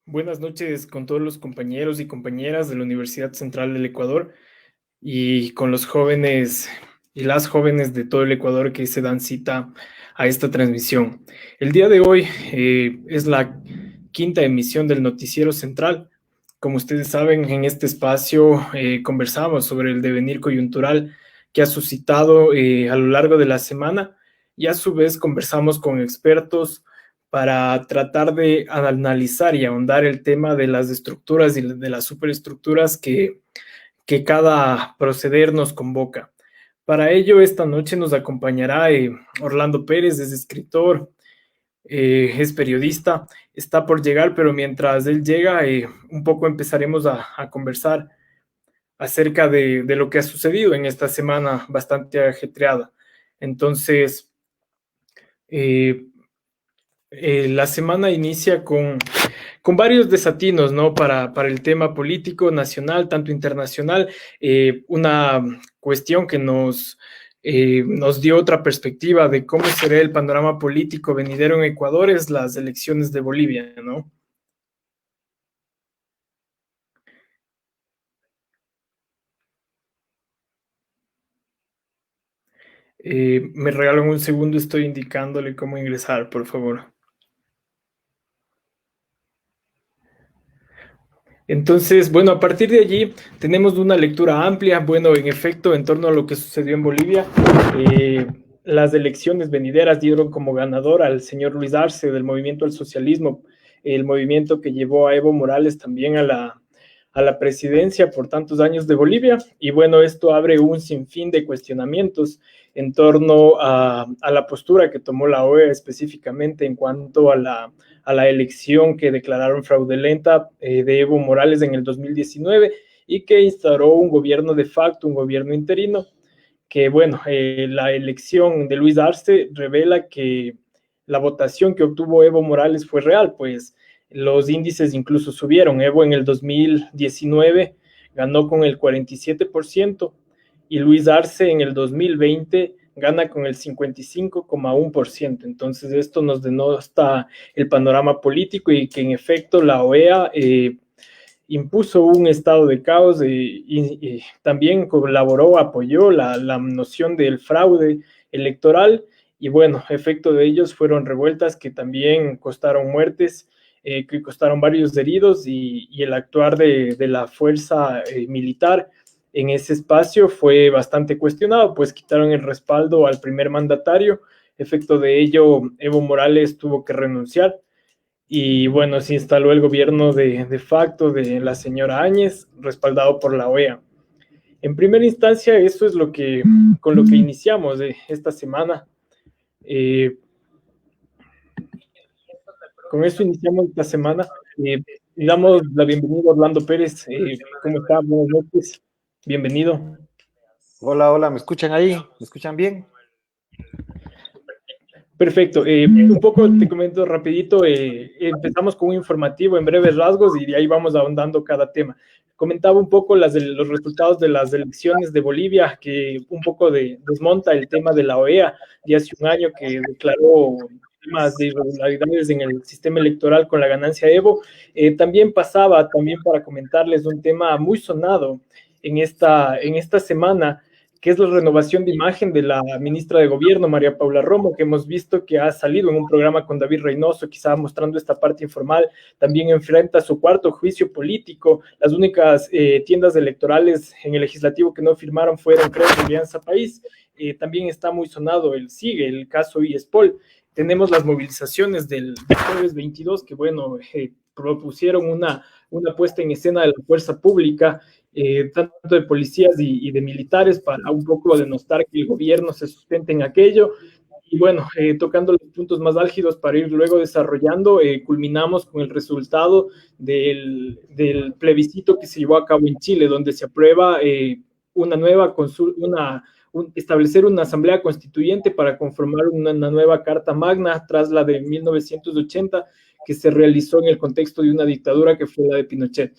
Buenas noches con todos los compañeros y compañeras de la Universidad Central del Ecuador y con los jóvenes y las jóvenes de todo el Ecuador que se dan cita a esta transmisión. El día de hoy es la quinta emisión del Noticiero Central. Como ustedes saben, en este espacio conversamos sobre el devenir coyuntural que ha suscitado a lo largo de la semana y a su vez conversamos con expertos para tratar de analizar y ahondar el tema de las estructuras y de las superestructuras que cada proceder nos convoca. Para ello, esta noche nos acompañará Orlando Pérez, es escritor, es periodista, está por llegar, pero mientras él llega, un poco empezaremos a conversar acerca de lo que ha sucedido en esta semana bastante ajetreada. Entonces, eh, la semana inicia con varios desatinos, ¿no? Para el tema político nacional, tanto internacional, una cuestión que nos dio otra perspectiva de cómo será el panorama político venidero en Ecuador es las elecciones de Bolivia, ¿no? Me regalan un segundo, estoy indicándole cómo ingresar, por favor. Entonces, bueno, a partir de allí tenemos una lectura amplia, bueno, en efecto, en torno a lo que sucedió en Bolivia. Eh, las elecciones venideras dieron como ganador al señor Luis Arce del Movimiento al Socialismo, el movimiento que llevó a Evo Morales también a la presidencia por tantos años de Bolivia. Y bueno, esto abre un sinfín de cuestionamientos en torno a la postura que tomó la OEA específicamente en cuanto a la elección que declararon fraudulenta de Evo Morales en el 2019 y que instauró un gobierno de facto, un gobierno interino, que bueno, la elección de Luis Arce revela que la votación que obtuvo Evo Morales fue real, pues los índices incluso subieron. Evo en el 2019 ganó con el 47% y Luis Arce en el 2020 gana con el 55,1%. Entonces esto nos denota el panorama político y que en efecto la OEA impuso un estado de caos y también colaboró, apoyó la noción del fraude electoral y bueno, efecto de ellos fueron revueltas que también costaron muertes, que costaron varios heridos y el actuar de la fuerza militar en ese espacio fue bastante cuestionado, pues quitaron el respaldo al primer mandatario, efecto de ello Evo Morales tuvo que renunciar y bueno, se instaló el gobierno de facto de la señora Áñez, respaldado por la OEA. En primera instancia, eso es lo que, con lo que iniciamos esta semana. Eh, con eso iniciamos esta semana. Le damos la bienvenida a Orlando Pérez. ¿Cómo está? Buenas noches. Bienvenido. Hola, hola, ¿me escuchan ahí? ¿Me escuchan bien? Perfecto. Un poco te comento rapidito. Empezamos con un informativo en breves rasgos y de ahí vamos ahondando cada tema. Comentaba un poco los resultados de las elecciones de Bolivia, que un poco desmonta el tema de la OEA de hace un año que declaró temas de irregularidades en el sistema electoral con la ganancia de Evo. También pasaba, también para comentarles un tema muy sonado en esta semana, que es la renovación de imagen de la ministra de Gobierno, María Paula Romo, que hemos visto que ha salido en un programa con David Reynoso, quizá mostrando esta parte informal, también enfrenta su cuarto juicio político. Las únicas tiendas electorales en el legislativo que no firmaron fueron, creo, de Alianza País. También está muy sonado el SIGUE, el caso IESPOL. Tenemos las movilizaciones del jueves 22, que bueno, propusieron una puesta en escena de la fuerza pública, tanto de policías y de militares, para un poco denostar que el gobierno se sustente en aquello. Y bueno, tocando los puntos más álgidos para ir luego desarrollando, culminamos con el resultado del plebiscito que se llevó a cabo en Chile, donde se aprueba una nueva establecer una asamblea constituyente para conformar una nueva carta magna tras la de 1980 que se realizó en el contexto de una dictadura que fue la de Pinochet.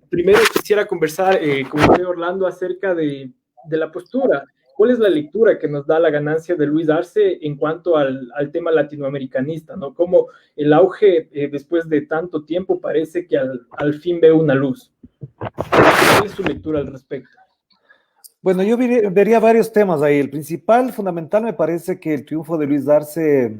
Primero quisiera conversar con usted, Orlando, acerca de la postura ¿Cuál es la lectura que nos da la ganancia de Luis Arce en cuanto al tema latinoamericanista, ¿no? Cómo el auge, después de tanto tiempo, parece que al fin ve una luz. ¿Cuál es su lectura al respecto? Bueno, yo vería varios temas ahí. El principal, fundamental, me parece que el triunfo de Luis Arce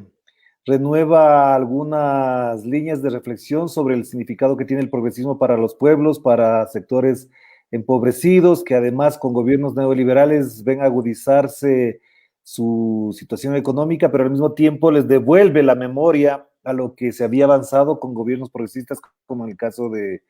renueva algunas líneas de reflexión sobre el significado que tiene el progresismo para los pueblos, para sectores empobrecidos, que además con gobiernos neoliberales ven agudizarse su situación económica, pero al mismo tiempo les devuelve la memoria a lo que se había avanzado con gobiernos progresistas, como en el caso de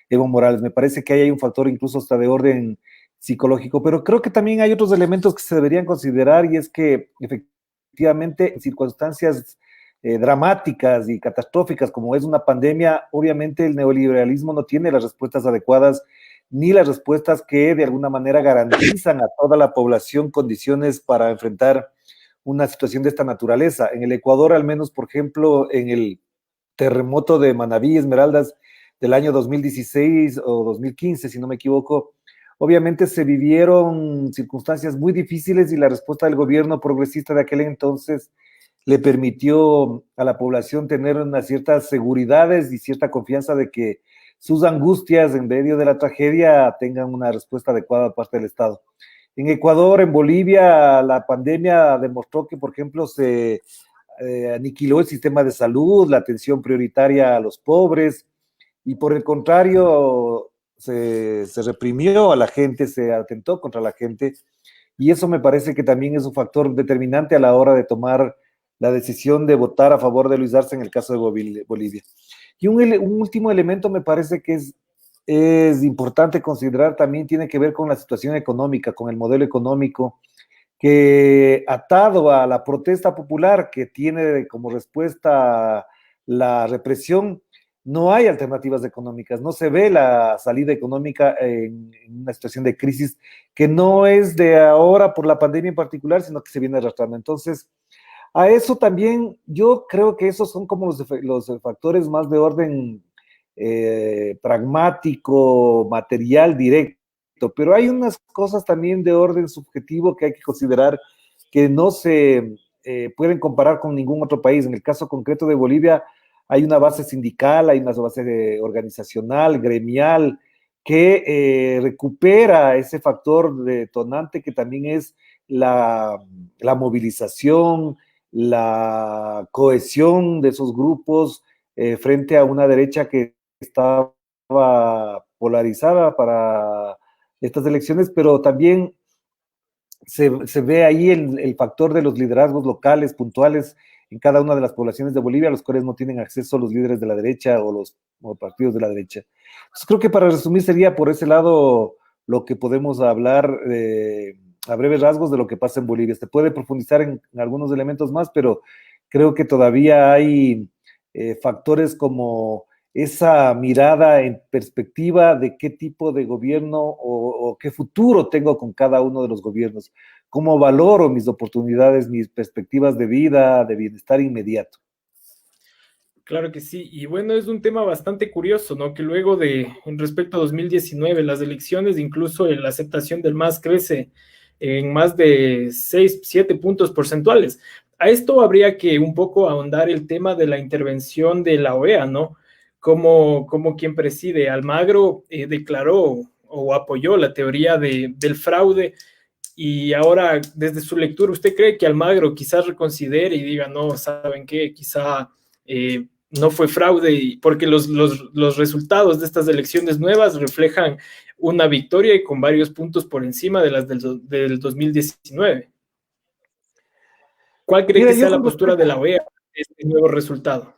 Evo Morales. Me parece que ahí hay un factor incluso hasta de orden psicológico, pero creo que también hay otros elementos que se deberían considerar y es que efectivamente en circunstancias dramáticas y catastróficas como es una pandemia, obviamente el neoliberalismo no tiene las respuestas adecuadas ni las respuestas que de alguna manera garantizan a toda la población condiciones para enfrentar una situación de esta naturaleza. En el Ecuador, al menos, por ejemplo, en el terremoto de Manabí, Esmeraldas, del año 2016 o 2015, si no me equivoco, obviamente se vivieron circunstancias muy difíciles y la respuesta del gobierno progresista de aquel entonces le permitió a la población tener unas ciertas seguridades y cierta confianza de que sus angustias en medio de la tragedia tengan una respuesta adecuada por parte del Estado. En Ecuador, en Bolivia, la pandemia demostró que, por ejemplo, se aniquiló el sistema de salud, la atención prioritaria a los pobres, y por el contrario, se reprimió a la gente, se atentó contra la gente, y eso me parece que también es un factor determinante a la hora de tomar la decisión de votar a favor de Luis Arce en el caso de Bolivia. Y un último elemento me parece que es importante considerar, también tiene que ver con la situación económica, con el modelo económico, que atado a la protesta popular que tiene como respuesta la represión, no hay alternativas económicas, no se ve la salida económica en una situación de crisis que no es de ahora por la pandemia en particular, sino que se viene arrastrando. Entonces, a eso también yo creo que esos son como los factores más de orden pragmático, material, directo, pero hay unas cosas también de orden subjetivo que hay que considerar que no se pueden comparar con ningún otro país. En el caso concreto de Bolivia hay una base sindical, hay una base organizacional, gremial, que recupera ese factor detonante que también es la movilización, la cohesión de esos grupos frente a una derecha que estaba polarizada para estas elecciones, pero también se ve ahí el factor de los liderazgos locales, puntuales, en cada una de las poblaciones de Bolivia, a los cuales no tienen acceso los líderes de la derecha o los partidos de la derecha. Entonces, creo que para resumir sería por ese lado lo que podemos hablar a breves rasgos de lo que pasa en Bolivia. Se puede profundizar en algunos elementos más, pero creo que todavía hay factores como esa mirada en perspectiva de qué tipo de gobierno o qué futuro tengo con cada uno de los gobiernos, cómo valoro mis oportunidades, mis perspectivas de vida, de bienestar inmediato. Claro que sí, y bueno, es un tema bastante curioso, ¿no? Que luego en respecto a 2019, las elecciones, incluso la aceptación del MAS crece en más de 6, 7 puntos porcentuales. A esto habría que un poco ahondar el tema de la intervención de la OEA, ¿no? Como quien preside Almagro declaró o apoyó la teoría del fraude y ahora desde su lectura, ¿usted cree que Almagro quizás reconsidere y diga, no, ¿saben qué? Quizá no fue fraude, porque los resultados de estas elecciones nuevas reflejan una victoria y con varios puntos por encima de las del 2019. ¿Cuál cree Mira, que sea la postura de la OEA de este nuevo resultado?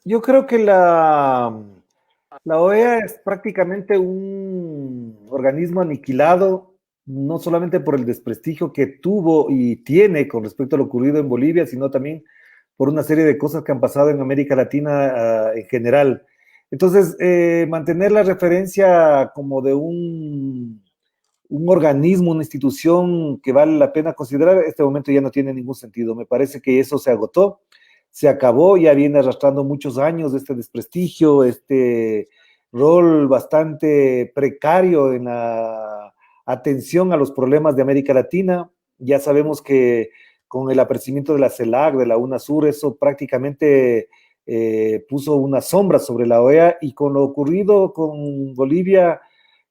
yo creo que la OEA es prácticamente un organismo aniquilado, no solamente por el desprestigio que tuvo y tiene con respecto a lo ocurrido en Bolivia, sino también por una serie de cosas que han pasado en América Latina en general. Entonces, mantener la referencia como de un organismo, una institución que vale la pena considerar, en este momento ya no tiene ningún sentido. Me parece que eso se agotó, se acabó, ya viene arrastrando muchos años de este desprestigio, este rol bastante precario en la atención a los problemas de América Latina. Ya sabemos que con el aparecimiento de la CELAC, de la UNASUR, eso prácticamente puso una sombra sobre la OEA, y con lo ocurrido con Bolivia,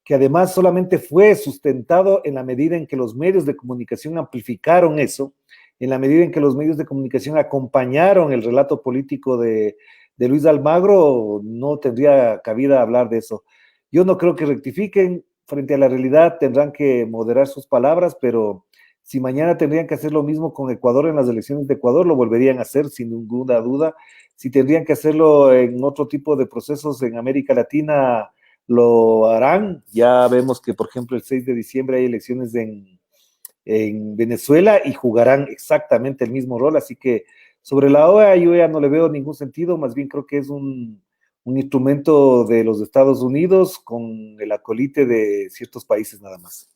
que además solamente fue sustentado en la medida en que los medios de comunicación amplificaron eso, en la medida en que los medios de comunicación acompañaron el relato político de Luis Almagro, no tendría cabida hablar de eso. Yo no creo que rectifiquen frente a la realidad, tendrán que moderar sus palabras, pero si mañana tendrían que hacer lo mismo con Ecuador en las elecciones de Ecuador, lo volverían a hacer sin ninguna duda. Si tendrían que hacerlo en otro tipo de procesos en América Latina, lo harán. Ya vemos que, por ejemplo, el 6 de diciembre hay elecciones en Venezuela y jugarán exactamente el mismo rol, así que sobre la OEA yo ya no le veo ningún sentido, más bien creo que es un instrumento de los Estados Unidos con el acolite de ciertos países nada más.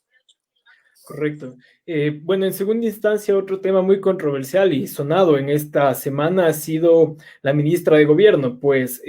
Correcto. Bueno, en segunda instancia, otro tema muy controversial y sonado en esta semana ha sido la ministra de Gobierno, pues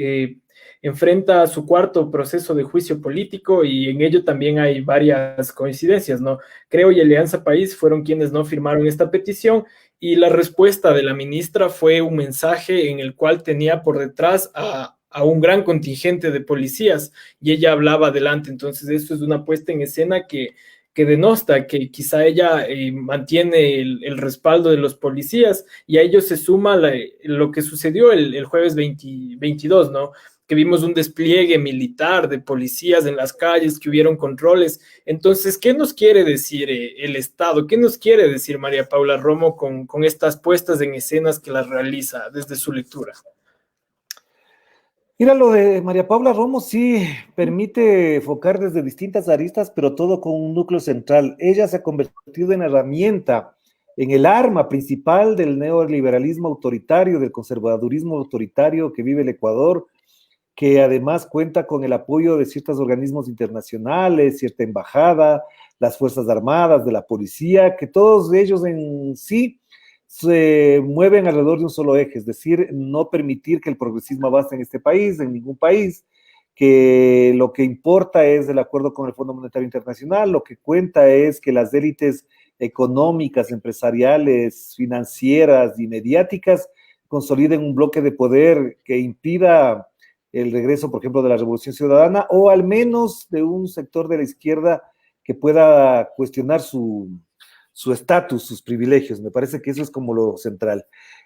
enfrenta su cuarto proceso de juicio político y en ello también hay varias coincidencias, ¿no? Creo y Alianza País fueron quienes no firmaron esta petición y la respuesta de la ministra fue un mensaje en el cual tenía por detrás a un gran contingente de policías y ella hablaba adelante. Entonces, eso es una puesta en escena que denosta que quizá ella mantiene el respaldo de los policías y a ello se suma lo que sucedió el jueves 22, ¿no? Que vimos un despliegue militar de policías en las calles, que hubieron controles. Entonces, ¿qué nos quiere decir el Estado? ¿Qué nos quiere decir María Paula Romo con estas puestas en escenas que las realiza desde su lectura? Mira, lo de María Paula Romo sí permite enfocar desde distintas aristas, pero todo con un núcleo central. Ella se ha convertido en herramienta, en el arma principal del neoliberalismo autoritario, del conservadurismo autoritario que vive el Ecuador, que además cuenta con el apoyo de ciertos organismos internacionales, cierta embajada, las Fuerzas Armadas, de la policía, que todos ellos en sí se mueven alrededor de un solo eje, es decir, no permitir que el progresismo avance en este país, en ningún país, que lo que importa es el acuerdo con el Fondo Monetario Internacional, lo que cuenta es que las élites económicas, empresariales, financieras y mediáticas consoliden un bloque de poder que impida el regreso, por ejemplo, de la Revolución Ciudadana, o al menos de un sector de la izquierda que pueda cuestionar su estatus, sus privilegios. Me parece que eso es como lo central.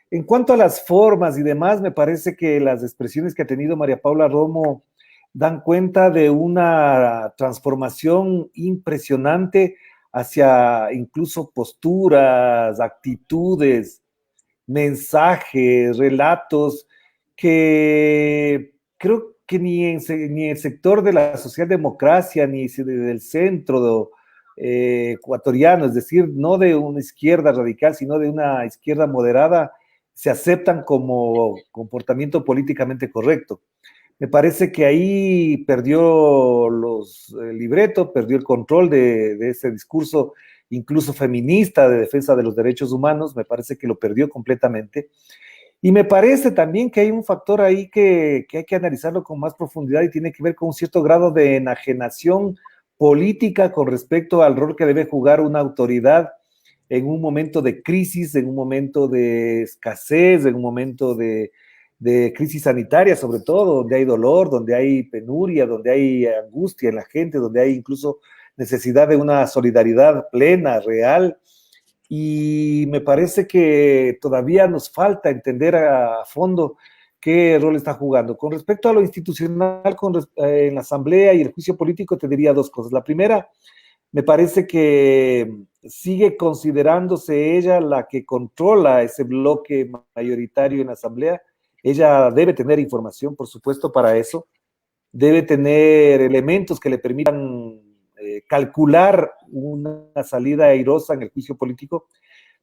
En cuanto a las formas y demás, me parece que las expresiones que ha tenido María Paula Romo dan cuenta de una transformación impresionante hacia incluso posturas, actitudes, mensajes, relatos que creo que ni el sector de la socialdemocracia, ni del centro ecuatoriano, es decir, no de una izquierda radical, sino de una izquierda moderada, se aceptan como comportamiento políticamente correcto. Me parece que ahí perdió el libreto, perdió el control de ese discurso, incluso feminista, de defensa de los derechos humanos. Me parece que lo perdió completamente. Y me parece también que hay un factor ahí que hay que analizarlo con más profundidad y tiene que ver con un cierto grado de enajenación política con respecto al rol que debe jugar una autoridad en un momento de crisis, en un momento de escasez, en un momento de crisis sanitaria, sobre todo, donde hay dolor, donde hay penuria, donde hay angustia en la gente, donde hay incluso necesidad de una solidaridad plena, real. Y me parece que todavía nos falta entender a fondo qué rol está jugando. Con respecto a lo institucional, en la Asamblea y el juicio político, te diría dos cosas. La primera, me parece que sigue considerándose ella la que controla ese bloque mayoritario en la Asamblea. Ella debe tener información, por supuesto, para eso. Debe tener elementos que le permitan calcular una salida airosa en el juicio político.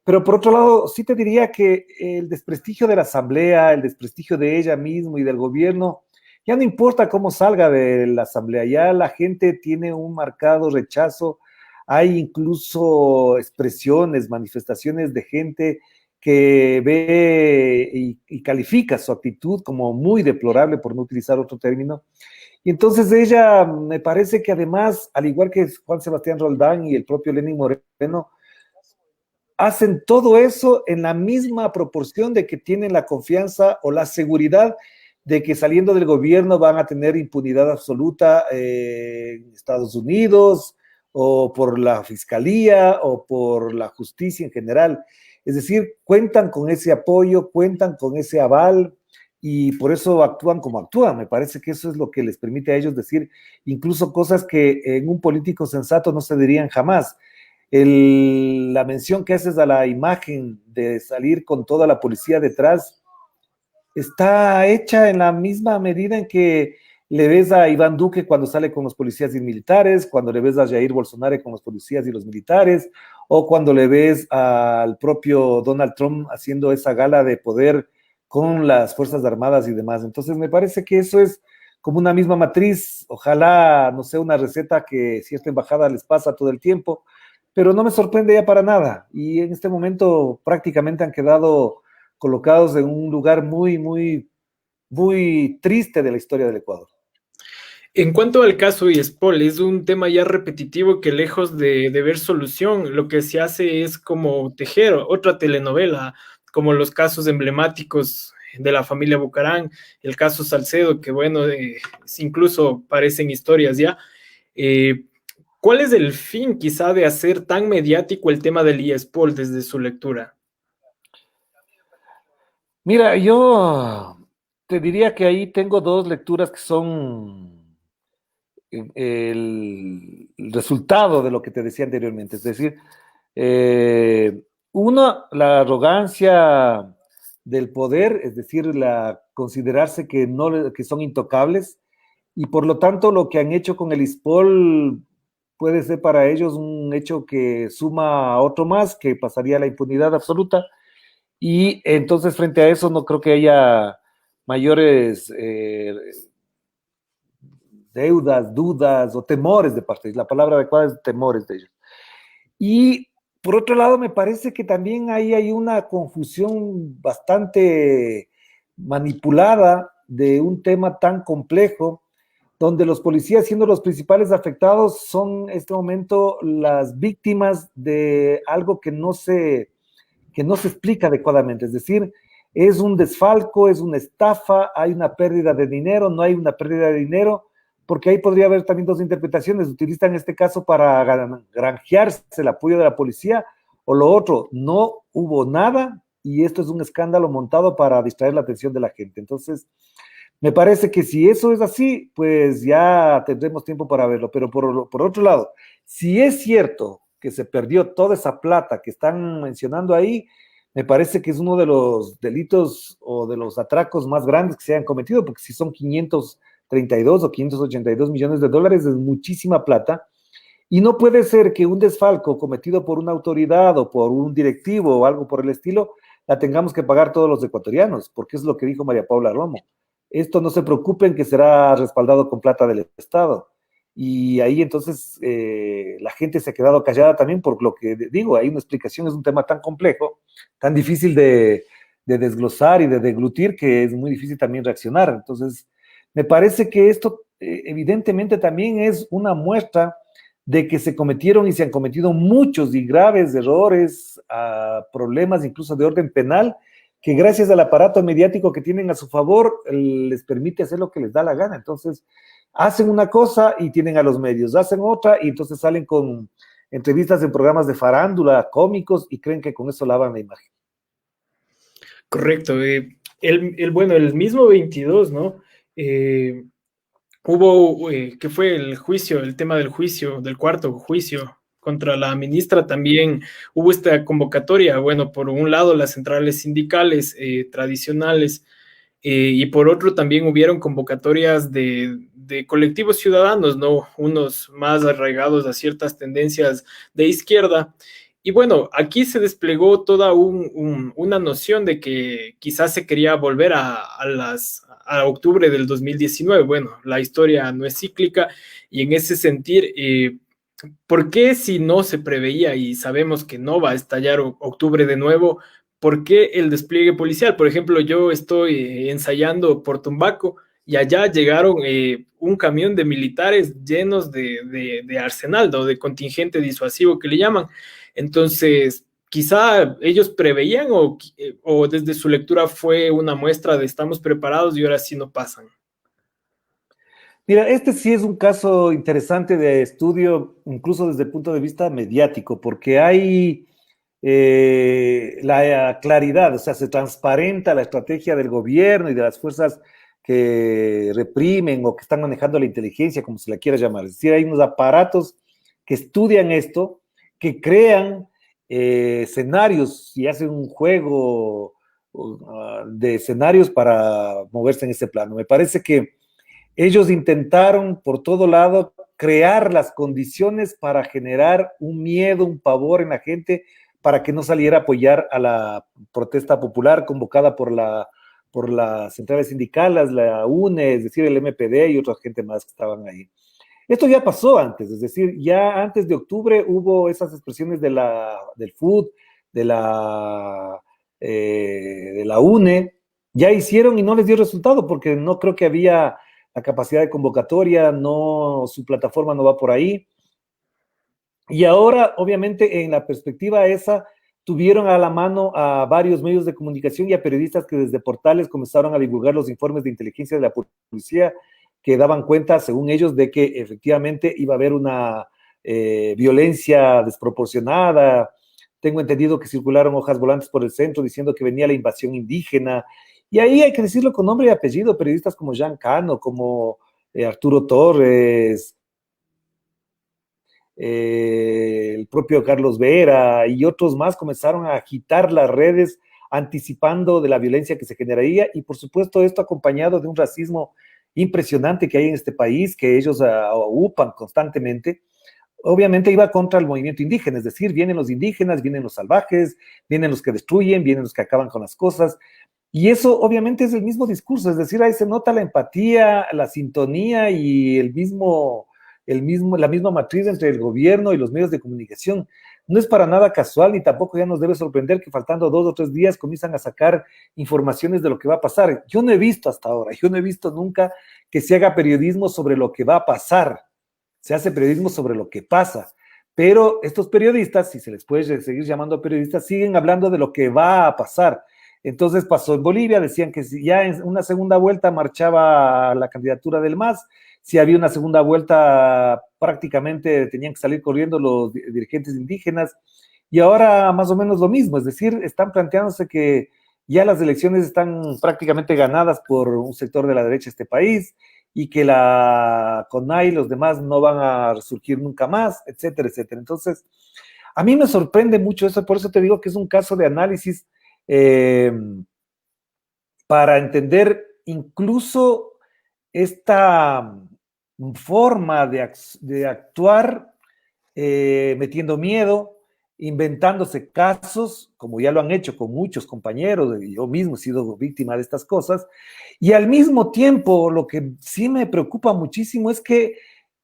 Pero por otro lado, sí te diría que el desprestigio de la Asamblea, el desprestigio de ella misma y del gobierno, ya no importa cómo salga de la Asamblea, ya la gente tiene un marcado rechazo. Hay incluso expresiones, manifestaciones de gente que ve y califica su actitud como muy deplorable, por no utilizar otro término. Y entonces ella, me parece que además, al igual que Juan Sebastián Roldán y el propio Lenín Moreno, hacen todo eso en la misma proporción de que tienen la confianza o la seguridad de que saliendo del gobierno van a tener impunidad absoluta en Estados Unidos o por la fiscalía o por la justicia en general. Es decir, cuentan con ese apoyo, cuentan con ese aval y por eso actúan como actúan. Me parece que eso es lo que les permite a ellos decir incluso cosas que en un político sensato no se dirían jamás. La mención que haces a la imagen de salir con toda la policía detrás está hecha en la misma medida en que le ves a Iván Duque cuando sale con los policías y militares, cuando le ves a Jair Bolsonaro con los policías y los militares, o cuando le ves al propio Donald Trump haciendo esa gala de poder con las Fuerzas Armadas y demás. Entonces me parece que eso es como una misma matriz, ojalá no sea una receta que cierta embajada les pasa todo el tiempo, pero no me sorprende ya para nada. Y en este momento prácticamente han quedado colocados en un lugar muy, muy, muy triste de la historia del Ecuador. En cuanto al caso IESPOL, es un tema ya repetitivo que lejos de ver solución, lo que se hace es como tejer otra telenovela, como los casos emblemáticos de la familia Bucarán, el caso Salcedo, que bueno, incluso parecen historias ya. Eh, ¿Cuál es el fin quizá de hacer tan mediático el tema del IESPOL desde su lectura? Mira, yo te diría que ahí tengo dos lecturas que son el resultado de lo que te decía anteriormente. Es decir, uno, la arrogancia del poder, es decir, la considerarse que no que son intocables y por lo tanto lo que han hecho con el ISPOL puede ser para ellos un hecho que suma a otro más, que pasaría a la impunidad absoluta. Y entonces frente a eso no creo que haya mayores deudas, dudas o temores de parte de ellos. La palabra adecuada es temores de ellos. Y por otro lado, me parece que también ahí hay una confusión bastante manipulada de un tema tan complejo, donde los policías, siendo los principales afectados, son en este momento las víctimas de algo que no se explica adecuadamente. Es decir, es un desfalco, es una estafa, hay una pérdida de dinero, no hay una pérdida de dinero, porque ahí podría haber también dos interpretaciones. Utilizan este caso para granjearse el apoyo de la policía, o lo otro, no hubo nada y esto es un escándalo montado para distraer la atención de la gente. Entonces, me parece que si eso es así, pues ya tendremos tiempo para verlo. Pero por otro lado, si es cierto que se perdió toda esa plata que están mencionando ahí, me parece que es uno de los delitos o de los atracos más grandes que se han cometido, porque si son 532 o 582 millones de dólares, es muchísima plata. Y no puede ser que un desfalco cometido por una autoridad o por un directivo o algo por el estilo, la tengamos que pagar todos los ecuatorianos, porque es lo que dijo María Paula Romo. Esto no se preocupen que será respaldado con plata del Estado. Y ahí entonces la gente se ha quedado callada también por lo que digo, hay una explicación, es un tema tan complejo, tan difícil de desglosar y de deglutir que es muy difícil también reaccionar. Entonces, me parece que esto evidentemente también es una muestra de que se cometieron y se han cometido muchos y graves errores, problemas incluso de orden penal, que gracias al aparato mediático que tienen a su favor les permite hacer lo que les da la gana. Entonces, hacen una cosa y tienen a los medios, hacen otra y entonces salen con entrevistas en programas de farándula, cómicos, y creen que con eso lavan la imagen. Correcto. Bueno, el mismo 22, ¿no? Hubo, que fue el juicio, el tema del juicio, del cuarto juicio contra la ministra, también hubo esta convocatoria, bueno, por un lado las centrales sindicales tradicionales y por otro también hubieron convocatorias de colectivos ciudadanos, ¿no? Unos más arraigados a ciertas tendencias de izquierda. Y bueno, aquí se desplegó toda una noción de que quizás se quería volver a octubre del 2019. Bueno, la historia no es cíclica y en ese sentir, ¿por qué si no se preveía y sabemos que no va a estallar octubre de nuevo? ¿Por qué el despliegue policial? Por ejemplo, yo estoy ensayando por Tumbaco y allá llegaron un camión de militares llenos de arsenal, ¿no? De contingente disuasivo que le llaman. Entonces, quizá ellos preveían o desde su lectura fue una muestra de estamos preparados y ahora sí no pasan. Mira, este sí es un caso interesante de estudio, incluso desde el punto de vista mediático, porque hay la claridad, o sea, se transparenta la estrategia del gobierno y de las fuerzas que reprimen o que están manejando la inteligencia, como se la quiera llamar. Es decir, hay unos aparatos que estudian esto, que crean escenarios y hacen un juego de escenarios para moverse en ese plano. Me parece que ellos intentaron por todo lado crear las condiciones para generar un miedo, un pavor en la gente para que no saliera a apoyar a la protesta popular convocada por las centrales sindicales, la UNE, es decir, el MPD y otra gente más que estaban ahí. Esto ya pasó antes, es decir, ya antes de octubre hubo esas expresiones del FUD, de de la UNE, ya hicieron y no les dio resultado porque no creo que había la capacidad de convocatoria, no, su plataforma no va por ahí. Y ahora, obviamente, en la perspectiva esa, tuvieron a la mano a varios medios de comunicación y a periodistas que desde portales comenzaron a divulgar los informes de inteligencia de la policía que daban cuenta, según ellos, de que efectivamente iba a haber una violencia desproporcionada. Tengo entendido que circularon hojas volantes por el centro diciendo que venía la invasión indígena. Y ahí hay que decirlo con nombre y apellido, periodistas como Jean Cano, como Arturo Torres, el propio Carlos Vera y otros más comenzaron a agitar las redes anticipando de la violencia que se generaría y por supuesto esto acompañado de un racismo impresionante que hay en este país, que ellos upan constantemente. Obviamente iba contra el movimiento indígena, es decir, vienen los indígenas, vienen los salvajes, vienen los que destruyen, vienen los que acaban con las cosas. Y eso obviamente es el mismo discurso, es decir, ahí se nota la empatía, la sintonía y la misma matriz entre el gobierno y los medios de comunicación. No es para nada casual ni tampoco ya nos debe sorprender que faltando 2 o 3 días comienzan a sacar informaciones de lo que va a pasar. Yo no he visto hasta ahora, yo no he visto nunca que se haga periodismo sobre lo que va a pasar. Se hace periodismo sobre lo que pasa. Pero estos periodistas, si se les puede seguir llamando periodistas, siguen hablando de lo que va a pasar. Entonces pasó en Bolivia, decían que si ya en una segunda vuelta marchaba la candidatura del MAS, si había una segunda vuelta prácticamente tenían que salir corriendo los dirigentes indígenas, y ahora más o menos lo mismo, es decir, están planteándose que ya las elecciones están prácticamente ganadas por un sector de la derecha de este país, y que la CONAI y los demás no van a resurgir nunca más, etcétera, etcétera. Entonces, a mí me sorprende mucho eso, por eso te digo que es un caso de análisis eh, para entender incluso esta forma de actuar metiendo miedo, inventándose casos, como ya lo han hecho con muchos compañeros, yo mismo he sido víctima de estas cosas, y al mismo tiempo lo que sí me preocupa muchísimo es que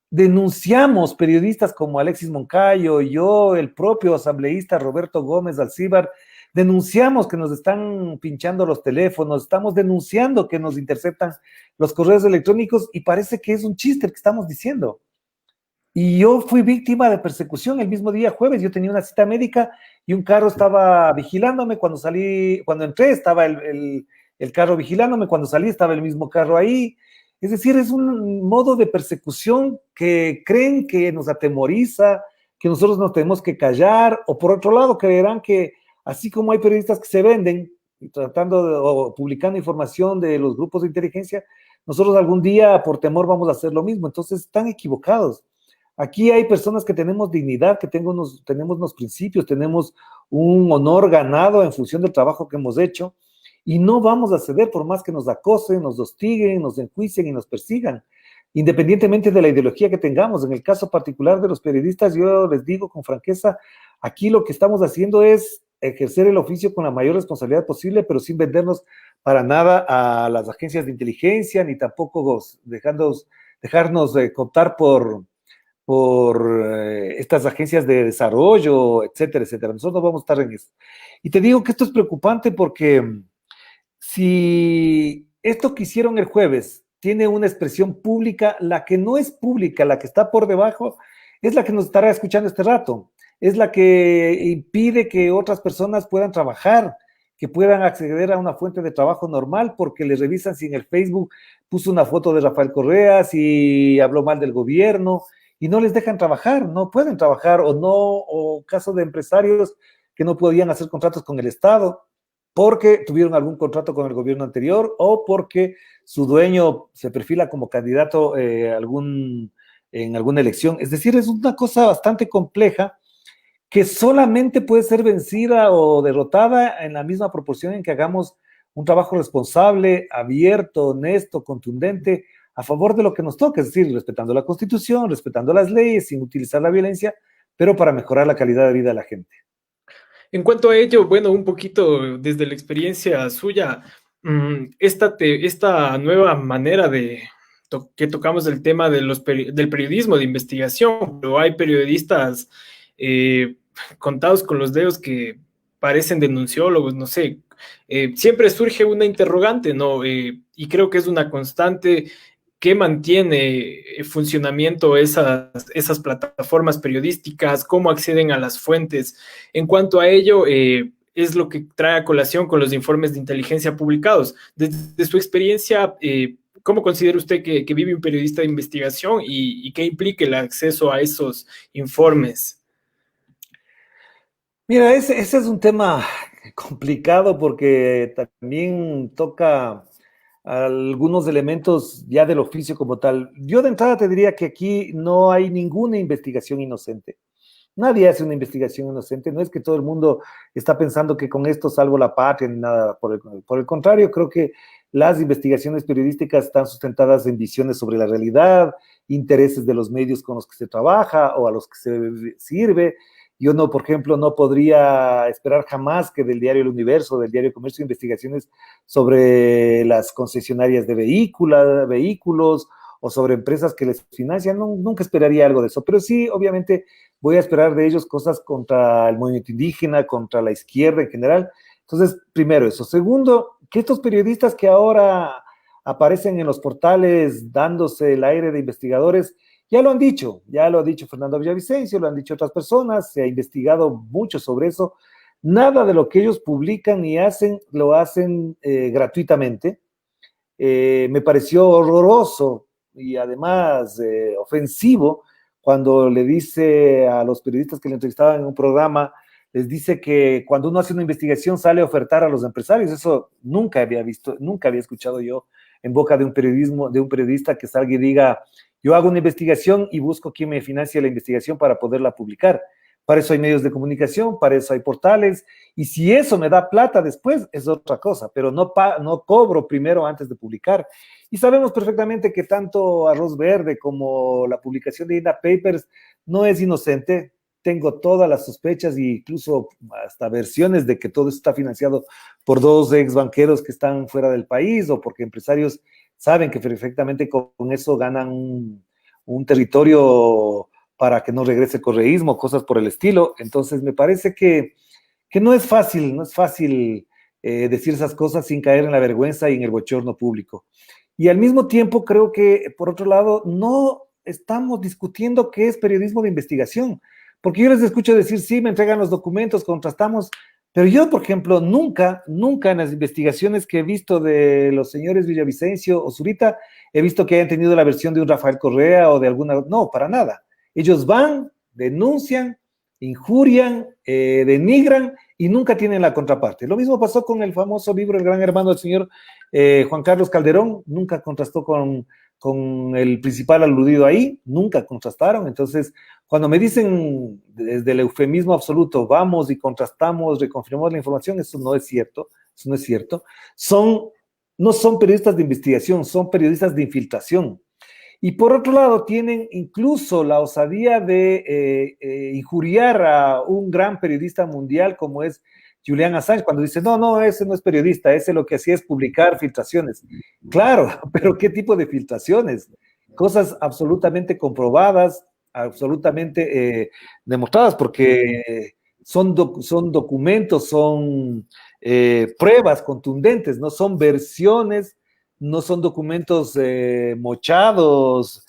denunciamos periodistas como Alexis Moncayo, yo, el propio asambleísta Roberto Gómez Alcíbar, denunciamos que nos están pinchando los teléfonos, estamos denunciando que nos interceptan los correos electrónicos y parece que es un chiste el que estamos diciendo. Y yo fui víctima de persecución el mismo día jueves. Yo tenía una cita médica y un carro estaba vigilándome. Cuando salí, cuando entré estaba el carro vigilándome. Cuando salí estaba el mismo carro ahí. Es decir, es un modo de persecución que creen que nos atemoriza, que nosotros nos tenemos que callar, o por otro lado creerán que así como hay periodistas que se venden o publicando información de los grupos de inteligencia, nosotros algún día por temor vamos a hacer lo mismo. Entonces están equivocados. Aquí hay personas que tenemos dignidad, que tenemos unos principios, tenemos un honor ganado en función del trabajo que hemos hecho y no vamos a ceder por más que nos acosen, nos hostiguen, nos enjuicien y nos persigan, independientemente de la ideología que tengamos. En el caso particular de los periodistas, yo les digo con franqueza, aquí lo que estamos haciendo es ejercer el oficio con la mayor responsabilidad posible, pero sin vendernos para nada a las agencias de inteligencia, ni tampoco dejarnos cooptar por estas agencias de desarrollo, etcétera, etcétera. Nosotros no vamos a estar en eso. Y te digo que esto es preocupante porque si esto que hicieron el jueves tiene una expresión pública, la que no es pública, la que está por debajo, es la que nos estará escuchando este rato, es la que impide que otras personas puedan trabajar, que puedan acceder a una fuente de trabajo normal, porque les revisan si en el Facebook puso una foto de Rafael Correa, si habló mal del gobierno, y no les dejan trabajar, no pueden trabajar, o caso de empresarios que no podían hacer contratos con el Estado, porque tuvieron algún contrato con el gobierno anterior, o porque su dueño se perfila como candidato en alguna elección. Es decir, es una cosa bastante compleja, que solamente puede ser vencida o derrotada en la misma proporción en que hagamos un trabajo responsable, abierto, honesto, contundente, a favor de lo que nos toca, es decir, respetando la Constitución, respetando las leyes, sin utilizar la violencia, pero para mejorar la calidad de vida de la gente. En cuanto a ello, bueno, un poquito desde la experiencia suya, esta nueva manera que tocamos el tema de del periodismo de investigación, pero hay periodistas eh, contados con los dedos que parecen denunciólogos, no sé, siempre surge una interrogante, ¿no? Y creo que es una constante que mantiene funcionamiento esas plataformas periodísticas, cómo acceden a las fuentes. En cuanto a ello, es lo que trae a colación con los informes de inteligencia publicados. Desde su experiencia, ¿cómo considera usted que vive un periodista de investigación y qué implica el acceso a esos informes? Mira, ese es un tema complicado porque también toca algunos elementos ya del oficio como tal. Yo de entrada te diría que aquí no hay ninguna investigación inocente. Nadie hace una investigación inocente. No es que todo el mundo está pensando que con esto salvo la patria ni nada. Por el contrario, creo que las investigaciones periodísticas están sustentadas en visiones sobre la realidad, intereses de los medios con los que se trabaja o a los que se sirve. Yo no, por ejemplo, no podría esperar jamás que del diario El Universo, del diario Comercio, investigaciones sobre las concesionarias de vehículos o sobre empresas que les financian. No, nunca esperaría algo de eso, pero sí, obviamente, voy a esperar de ellos cosas contra el movimiento indígena, contra la izquierda en general. Entonces, primero eso. Segundo, que estos periodistas que ahora aparecen en los portales dándose el aire de investigadores, ya lo ha dicho Fernando Villavicencio, lo han dicho otras personas, se ha investigado mucho sobre eso. Nada de lo que ellos publican y hacen, lo hacen gratuitamente. Me pareció horroroso y además ofensivo cuando le dice a los periodistas que le entrevistaban en un programa, les dice que cuando uno hace una investigación sale a ofertar a los empresarios. Eso nunca había visto, nunca había escuchado yo en boca de un periodista que salga y diga, yo hago una investigación y busco quién me financie la investigación para poderla publicar. Para eso hay medios de comunicación, para eso hay portales, y si eso me da plata después, es otra cosa, pero no cobro primero antes de publicar. Y sabemos perfectamente que tanto Arroz Verde como la publicación de INA Papers no es inocente. Tengo todas las sospechas e incluso hasta versiones de que todo esto está financiado por dos ex banqueros que están fuera del país o porque empresarios saben que perfectamente con eso ganan un territorio para que no regrese el correísmo, cosas por el estilo. Entonces me parece que no es fácil decir esas cosas sin caer en la vergüenza y en el bochorno público. Y al mismo tiempo creo que, por otro lado, no estamos discutiendo qué es periodismo de investigación, porque yo les escucho decir, sí, me entregan los documentos, contrastamos, pero yo, por ejemplo, nunca en las investigaciones que he visto de los señores Villavicencio o Zurita, he visto que hayan tenido la versión de un Rafael Correa o de alguna, no, para nada. Ellos van, denuncian, injurian, denigran y nunca tienen la contraparte. Lo mismo pasó con el famoso libro El Gran Hermano del señor Juan Carlos Calderón, nunca contrastó con el principal aludido ahí, nunca contrastaron. Entonces, cuando me dicen desde el eufemismo absoluto, vamos y contrastamos, reconfirmamos la información, eso no es cierto, eso no es cierto. No son periodistas de investigación, son periodistas de infiltración. Y por otro lado, tienen incluso la osadía de injuriar a un gran periodista mundial como es Julian Assange, cuando dice, no, ese no es periodista, ese lo que hacía es publicar filtraciones. Claro, pero ¿qué tipo de filtraciones? Cosas absolutamente comprobadas, absolutamente demostradas, porque son documentos, son pruebas contundentes, no son versiones no son documentos mochados,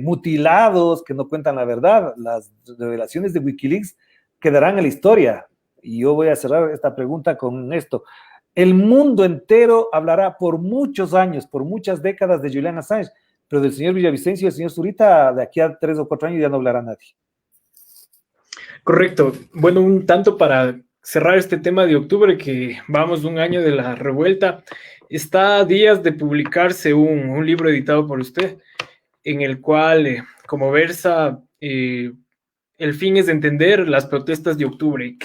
mutilados, que no cuentan la verdad. Las revelaciones de Wikileaks quedarán en la historia. Y yo voy a cerrar esta pregunta con esto. El mundo entero hablará por muchos años, por muchas décadas de Julian Assange, pero del señor Villavicencio y del señor Zurita, de aquí a 3 o 4 años ya no hablará nadie. Correcto. Bueno, un tanto para cerrar este tema de octubre, que vamos un año de la revuelta, está a días de publicarse un libro editado por usted, en el cual, como versa, el fin es entender las protestas de octubre,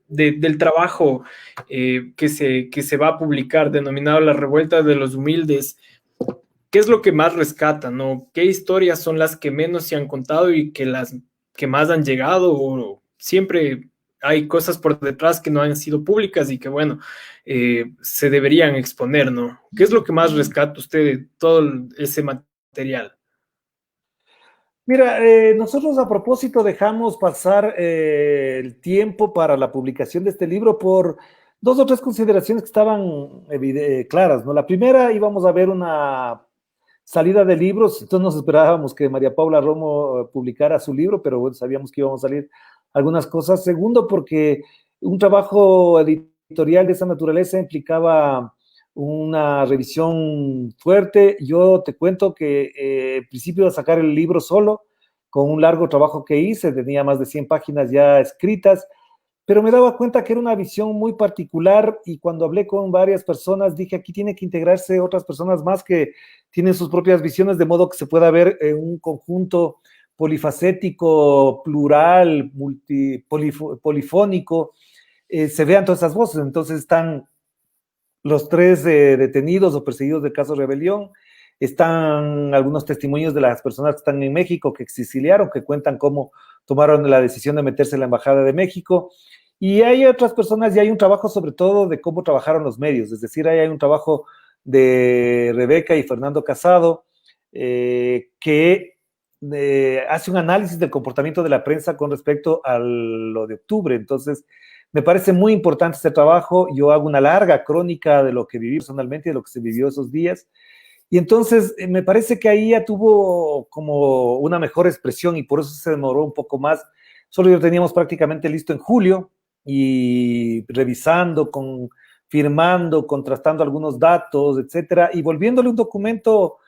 del trabajo que se va a publicar, denominado La Revuelta de los Humildes. ¿Qué es lo que más rescata, no? ¿Qué historias son las que menos se han contado y que las que más han llegado? O siempre hay cosas por detrás que no han sido públicas y que, bueno, se deberían exponer, ¿no? ¿Qué es lo que más rescata usted de todo ese material? Mira, nosotros a propósito dejamos pasar el tiempo para la publicación de este libro por dos o tres consideraciones que estaban claras, ¿no? La primera, íbamos a ver una salida de libros, entonces nos esperábamos que María Paula Romo publicara su libro, pero bueno, sabíamos que íbamos a salir algunas cosas. Segundo, porque un trabajo editorial de esa naturaleza implicaba una revisión fuerte. Yo te cuento que en principio iba a sacar el libro solo, con un largo trabajo que hice, tenía más de 100 páginas ya escritas, pero me daba cuenta que era una visión muy particular y cuando hablé con varias personas dije, aquí tiene que integrarse otras personas más que tienen sus propias visiones, de modo que se pueda ver en un conjunto polifacético, plural, polifónico, se vean todas esas voces. Entonces están los tres detenidos o perseguidos del caso Rebelión, están algunos testimonios de las personas que están en México, que se exiliaron, que cuentan cómo tomaron la decisión de meterse en la Embajada de México, y hay otras personas, y hay un trabajo sobre todo de cómo trabajaron los medios, es decir, ahí hay un trabajo de Rebeca y Fernando Casado, que hace un análisis del comportamiento de la prensa con respecto a lo de octubre. Entonces, me parece muy importante este trabajo. Yo hago una larga crónica de lo que viví personalmente, de lo que se vivió esos días. Y entonces me parece que ahí ya tuvo como una mejor expresión y por eso se demoró un poco más. Solo lo teníamos prácticamente listo en julio y revisando, firmando, contrastando algunos datos, etcétera, y volviéndole un documento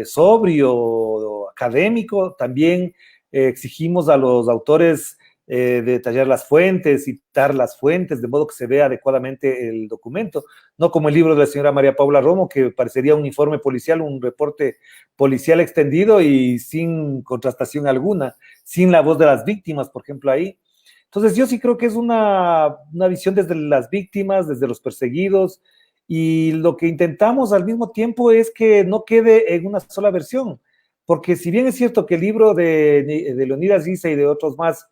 sobrio, académico. También exigimos a los autores detallar las fuentes, citar las fuentes, de modo que se vea adecuadamente el documento, no como el libro de la señora María Paula Romo, que parecería un informe policial, un reporte policial extendido y sin contrastación alguna, sin la voz de las víctimas, por ejemplo, ahí. Entonces yo sí creo que es una visión desde las víctimas, desde los perseguidos, y lo que intentamos al mismo tiempo es que no quede en una sola versión, porque si bien es cierto que el libro de Leonidas Giza y de otros más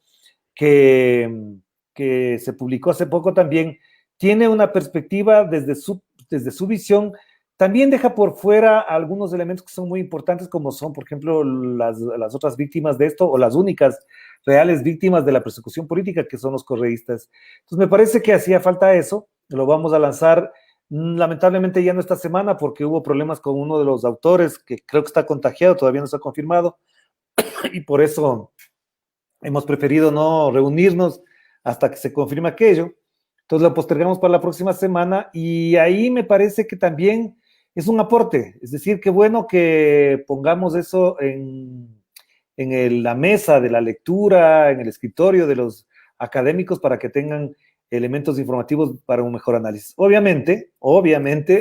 que se publicó hace poco también, tiene una perspectiva desde su visión, también deja por fuera algunos elementos que son muy importantes, como son, por ejemplo, las otras víctimas de esto, o las únicas reales víctimas de la persecución política, que son los correístas. Entonces, me parece que hacía falta eso, lo vamos a lanzar lamentablemente ya no esta semana, porque hubo problemas con uno de los autores, que creo que está contagiado, todavía no se ha confirmado, y por eso hemos preferido no reunirnos hasta que se confirme aquello. Entonces lo postergamos para la próxima semana y ahí me parece que también es un aporte. Es decir, qué bueno que pongamos eso en la mesa de la lectura, en el escritorio de los académicos para que tengan elementos informativos para un mejor análisis. Obviamente,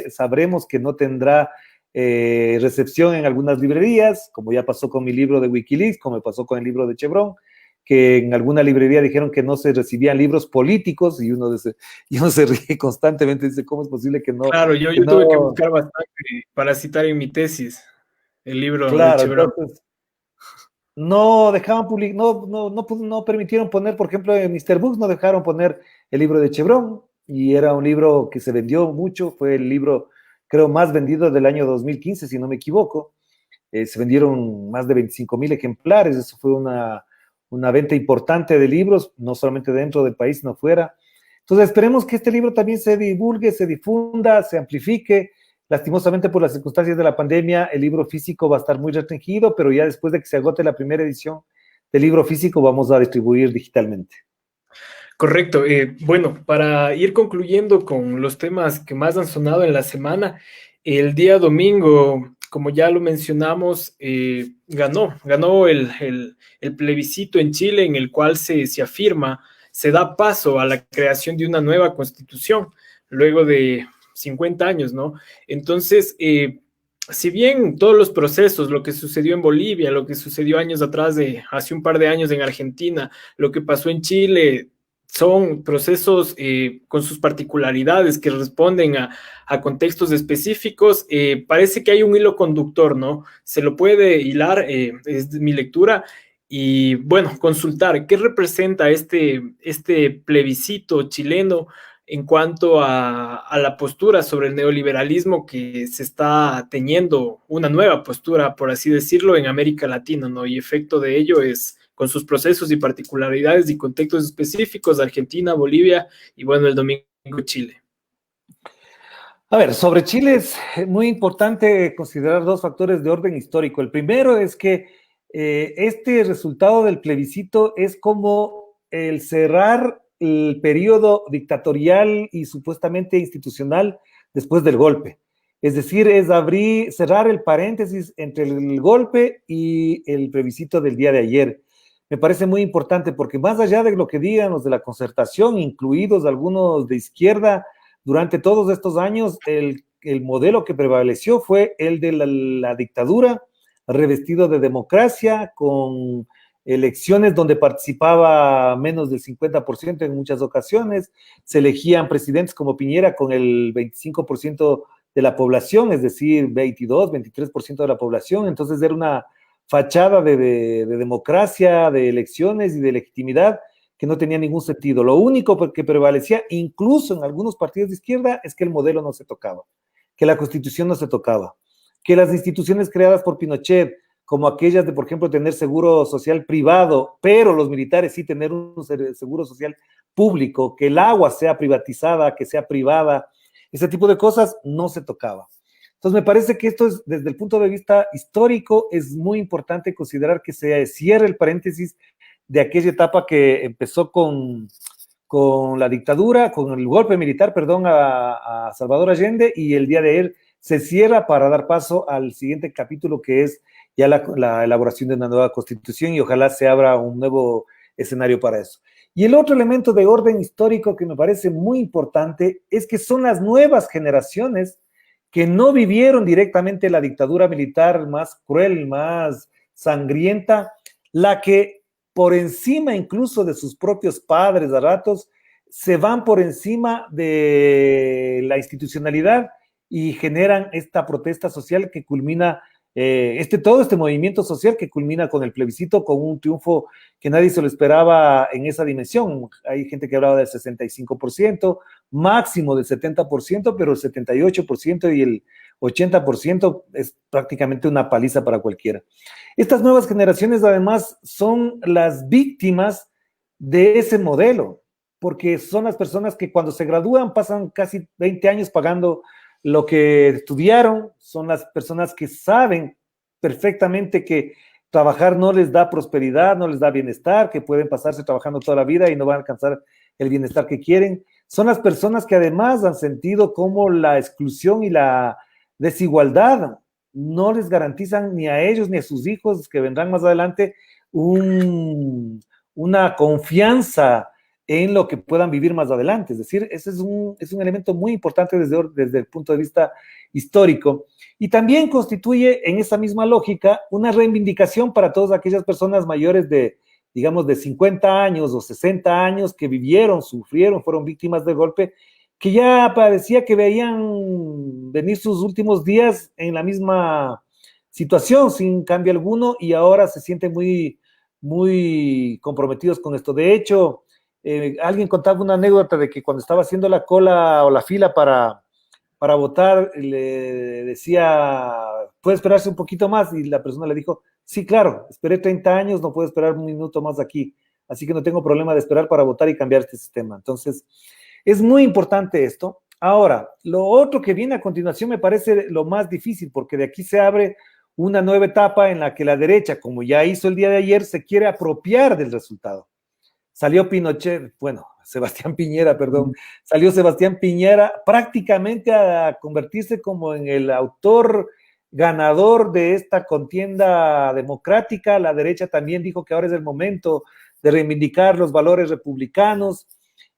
sabremos que no tendrá recepción en algunas librerías, como ya pasó con mi libro de Wikileaks, como pasó con el libro de Chevron, que en alguna librería dijeron que no se recibían libros políticos y uno se ríe constantemente, dice, ¿cómo es posible que no? Claro, yo tuve que buscar bastante para citar en mi tesis el libro de Chevron. Entonces, no dejaban no permitieron poner, por ejemplo, en Mr. Books no dejaron poner el libro de Chevron, y era un libro que se vendió mucho, fue el libro, creo, más vendido del año 2015, si no me equivoco. Se vendieron más de 25,000 ejemplares, eso fue una venta importante de libros, no solamente dentro del país, sino fuera. Entonces esperemos que este libro también se divulgue, se difunda, se amplifique. Lastimosamente por las circunstancias de la pandemia, el libro físico va a estar muy restringido, pero ya después de que se agote la primera edición del libro físico, vamos a distribuir digitalmente. Correcto. Bueno, para ir concluyendo con los temas que más han sonado en la semana, el día domingo, como ya lo mencionamos, ganó el plebiscito en Chile en el cual se afirma, se da paso a la creación de una nueva constitución luego de 50 años, ¿no? Entonces, si bien todos los procesos, lo que sucedió en Bolivia, lo que sucedió años atrás, hace un par de años en Argentina, lo que pasó en Chile, son procesos con sus particularidades que responden a contextos específicos. Parece que hay un hilo conductor, ¿no? Se lo puede hilar, es mi lectura, y bueno, consultar qué representa este plebiscito chileno en cuanto a la postura sobre el neoliberalismo que se está teniendo, una nueva postura, por así decirlo, en América Latina, ¿no? Y efecto de ello es con sus procesos y particularidades y contextos específicos, Argentina, Bolivia y bueno, el domingo Chile. A ver, sobre Chile es muy importante considerar dos factores de orden histórico. El primero es que este resultado del plebiscito es como el cerrar el periodo dictatorial y supuestamente institucional después del golpe. Es decir, es cerrar el paréntesis entre el golpe y el plebiscito del día de ayer. Me parece muy importante porque más allá de lo que digan los de la concertación, incluidos algunos de izquierda, durante todos estos años el modelo que prevaleció fue el de la dictadura, revestido de democracia, con elecciones donde participaba menos del 50% en muchas ocasiones, se elegían presidentes como Piñera con el 25% de la población, es decir, 22, 23% de la población, entonces era una fachada de democracia, de elecciones y de legitimidad que no tenía ningún sentido. Lo único que prevalecía, incluso en algunos partidos de izquierda, es que el modelo no se tocaba, que la constitución no se tocaba, que las instituciones creadas por Pinochet, como aquellas de, por ejemplo, tener seguro social privado, pero los militares sí tener un seguro social público, que el agua sea privatizada, que sea privada, ese tipo de cosas no se tocaba. Entonces, me parece que esto es, desde el punto de vista histórico, es muy importante considerar que se cierre el paréntesis de aquella etapa que empezó con la dictadura, con el golpe militar, perdón, a Salvador Allende, y el día de ayer se cierra para dar paso al siguiente capítulo, que es ya la elaboración de una nueva constitución, y ojalá se abra un nuevo escenario para eso. Y el otro elemento de orden histórico que me parece muy importante es que son las nuevas generaciones que no vivieron directamente la dictadura militar más cruel, más sangrienta, la que por encima incluso de sus propios padres a ratos, se van por encima de la institucionalidad y generan esta protesta social que culmina, todo este movimiento social que culmina con el plebiscito, con un triunfo que nadie se lo esperaba en esa dimensión. Hay gente que hablaba del 65%, máximo del 70%, pero el 78% y el 80% es prácticamente una paliza para cualquiera. Estas nuevas generaciones además son las víctimas de ese modelo, porque son las personas que cuando se gradúan pasan casi 20 años pagando lo que estudiaron, son las personas que saben perfectamente que trabajar no les da prosperidad, no les da bienestar, que pueden pasarse trabajando toda la vida y no van a alcanzar el bienestar que quieren. Son las personas que además han sentido como la exclusión y la desigualdad no les garantizan ni a ellos ni a sus hijos que vendrán más adelante una confianza en lo que puedan vivir más adelante. Es decir, ese es un elemento muy importante desde el punto de vista histórico. Y también constituye en esa misma lógica una reivindicación para todas aquellas personas mayores de, digamos, de 50 años o 60 años que vivieron, sufrieron, fueron víctimas del golpe, que ya parecía que veían venir sus últimos días en la misma situación, sin cambio alguno, y ahora se sienten muy, muy comprometidos con esto. De hecho, alguien contaba una anécdota de que cuando estaba haciendo la cola o la fila para votar, le decía, ¿puede esperarse un poquito más? Y la persona le dijo, sí, claro, esperé 30 años, no puedo esperar un minuto más aquí, así que no tengo problema de esperar para votar y cambiar este sistema. Entonces, es muy importante esto. Ahora, lo otro que viene a continuación me parece lo más difícil, porque de aquí se abre una nueva etapa en la que la derecha, como ya hizo el día de ayer, se quiere apropiar del resultado. Salió Pinochet, bueno, Sebastián Piñera, perdón, salió Sebastián Piñera prácticamente a convertirse como en el autor ganador de esta contienda democrática. La derecha también dijo que ahora es el momento de reivindicar los valores republicanos.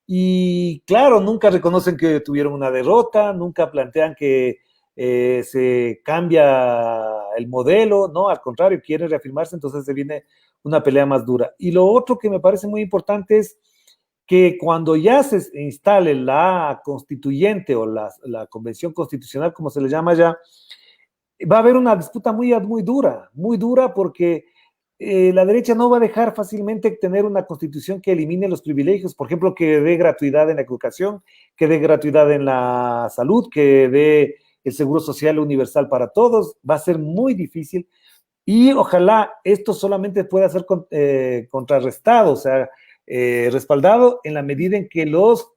Y claro, nunca reconocen que tuvieron una derrota, nunca plantean que se cambia el modelo, no, al contrario, quieren reafirmarse, entonces se viene una pelea más dura. Y lo otro que me parece muy importante es que cuando ya se instale la constituyente o la convención constitucional, como se le llama ya, va a haber una disputa muy dura porque la derecha no va a dejar fácilmente tener una constitución que elimine los privilegios, por ejemplo, que dé gratuidad en la educación, que dé gratuidad en la salud, que dé el seguro social universal para todos. Va a ser muy difícil y ojalá esto solamente pueda ser contrarrestado, o sea, respaldado en la medida en que los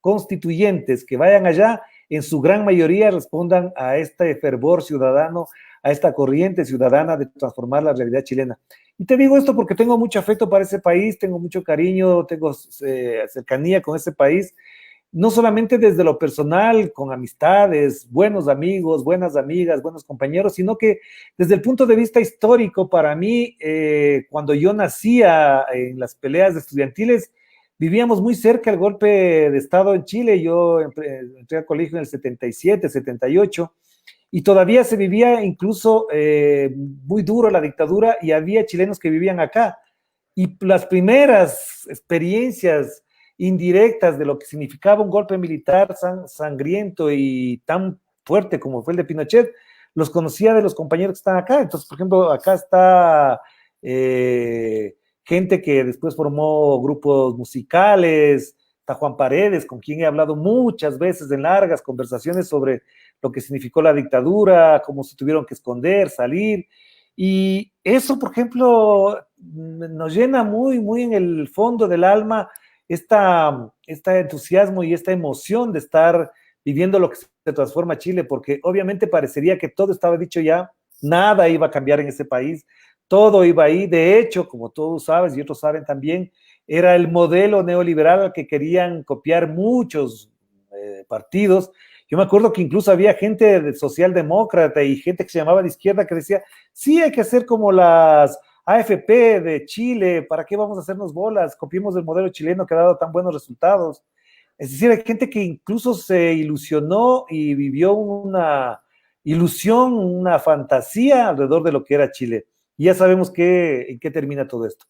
constituyentes que vayan allá, en su gran mayoría respondan a este fervor ciudadano, a esta corriente ciudadana de transformar la realidad chilena. Y te digo esto porque tengo mucho afecto para ese país, tengo mucho cariño, tengo cercanía con ese país, no solamente desde lo personal, con amistades, buenos amigos, buenas amigas, buenos compañeros, sino que desde el punto de vista histórico, para mí, cuando yo nacía en las peleas estudiantiles, vivíamos muy cerca del golpe de Estado en Chile. Yo entré al colegio en el 77, 78, y todavía se vivía incluso muy duro la dictadura y había chilenos que vivían acá. Y las primeras experiencias indirectas de lo que significaba un golpe militar sangriento y tan fuerte como fue el de Pinochet, los conocía de los compañeros que están acá. Entonces, por ejemplo, acá está gente que después formó grupos musicales, está Juan Paredes, con quien he hablado muchas veces en largas conversaciones sobre lo que significó la dictadura, cómo se tuvieron que esconder, salir. Y eso, por ejemplo, nos llena muy en el fondo del alma este entusiasmo y esta emoción de estar viviendo lo que se transforma Chile, porque obviamente parecería que todo estaba dicho ya, nada iba a cambiar en ese país, todo iba ahí. De hecho, como todos sabes y otros saben también, era el modelo neoliberal al que querían copiar muchos partidos. Yo me acuerdo que incluso había gente socialdemócrata y gente que se llamaba de izquierda que decía, sí, hay que hacer como las AFP de Chile, ¿para qué vamos a hacernos bolas? Copiemos el modelo chileno que ha dado tan buenos resultados. Es decir, hay gente que incluso se ilusionó y vivió una ilusión, una fantasía alrededor de lo que era Chile. Y ya sabemos en qué termina todo esto.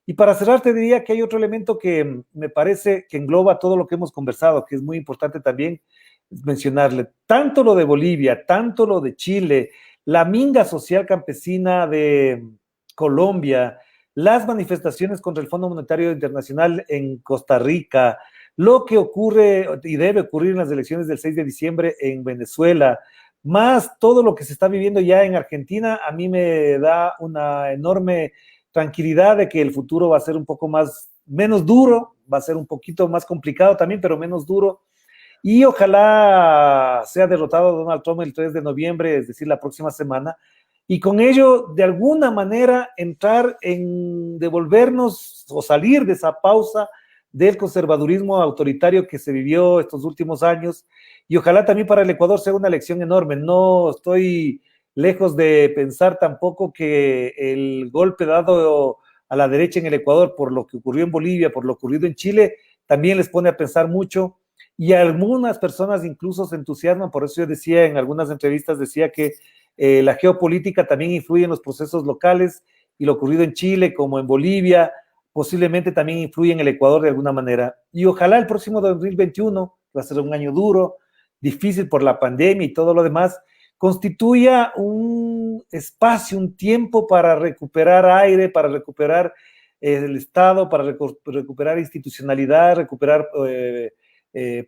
Y para cerrar, te diría que hay otro elemento que me parece que engloba todo lo que hemos conversado, que es muy importante también mencionarle. Tanto lo de Bolivia, tanto lo de Chile, la minga social campesina de Colombia, las manifestaciones contra el Fondo Monetario Internacional en Costa Rica, lo que ocurre y debe ocurrir en las elecciones del 6 de diciembre en Venezuela, más todo lo que se está viviendo ya en Argentina, a mí me da una enorme tranquilidad de que el futuro va a ser un poco menos duro, va a ser un poquito más complicado también, pero menos duro. Y ojalá sea derrotado Donald Trump el 3 de noviembre, es decir, la próxima semana, y con ello, de alguna manera, entrar en devolvernos o salir de esa pausa del conservadurismo autoritario que se vivió estos últimos años. Y ojalá también para el Ecuador sea una elección enorme. No estoy lejos de pensar tampoco que el golpe dado a la derecha en el Ecuador por lo que ocurrió en Bolivia, por lo ocurrido en Chile, también les pone a pensar mucho. Y algunas personas incluso se entusiasman, por eso yo decía en algunas entrevistas, decía que la geopolítica también influye en los procesos locales, y lo ocurrido en Chile como en Bolivia posiblemente también influye en el Ecuador de alguna manera. Y ojalá el próximo 2021, que va a ser un año duro, difícil por la pandemia y todo lo demás, constituya un espacio, un tiempo para recuperar aire, para recuperar el Estado, para recuperar institucionalidad, recuperar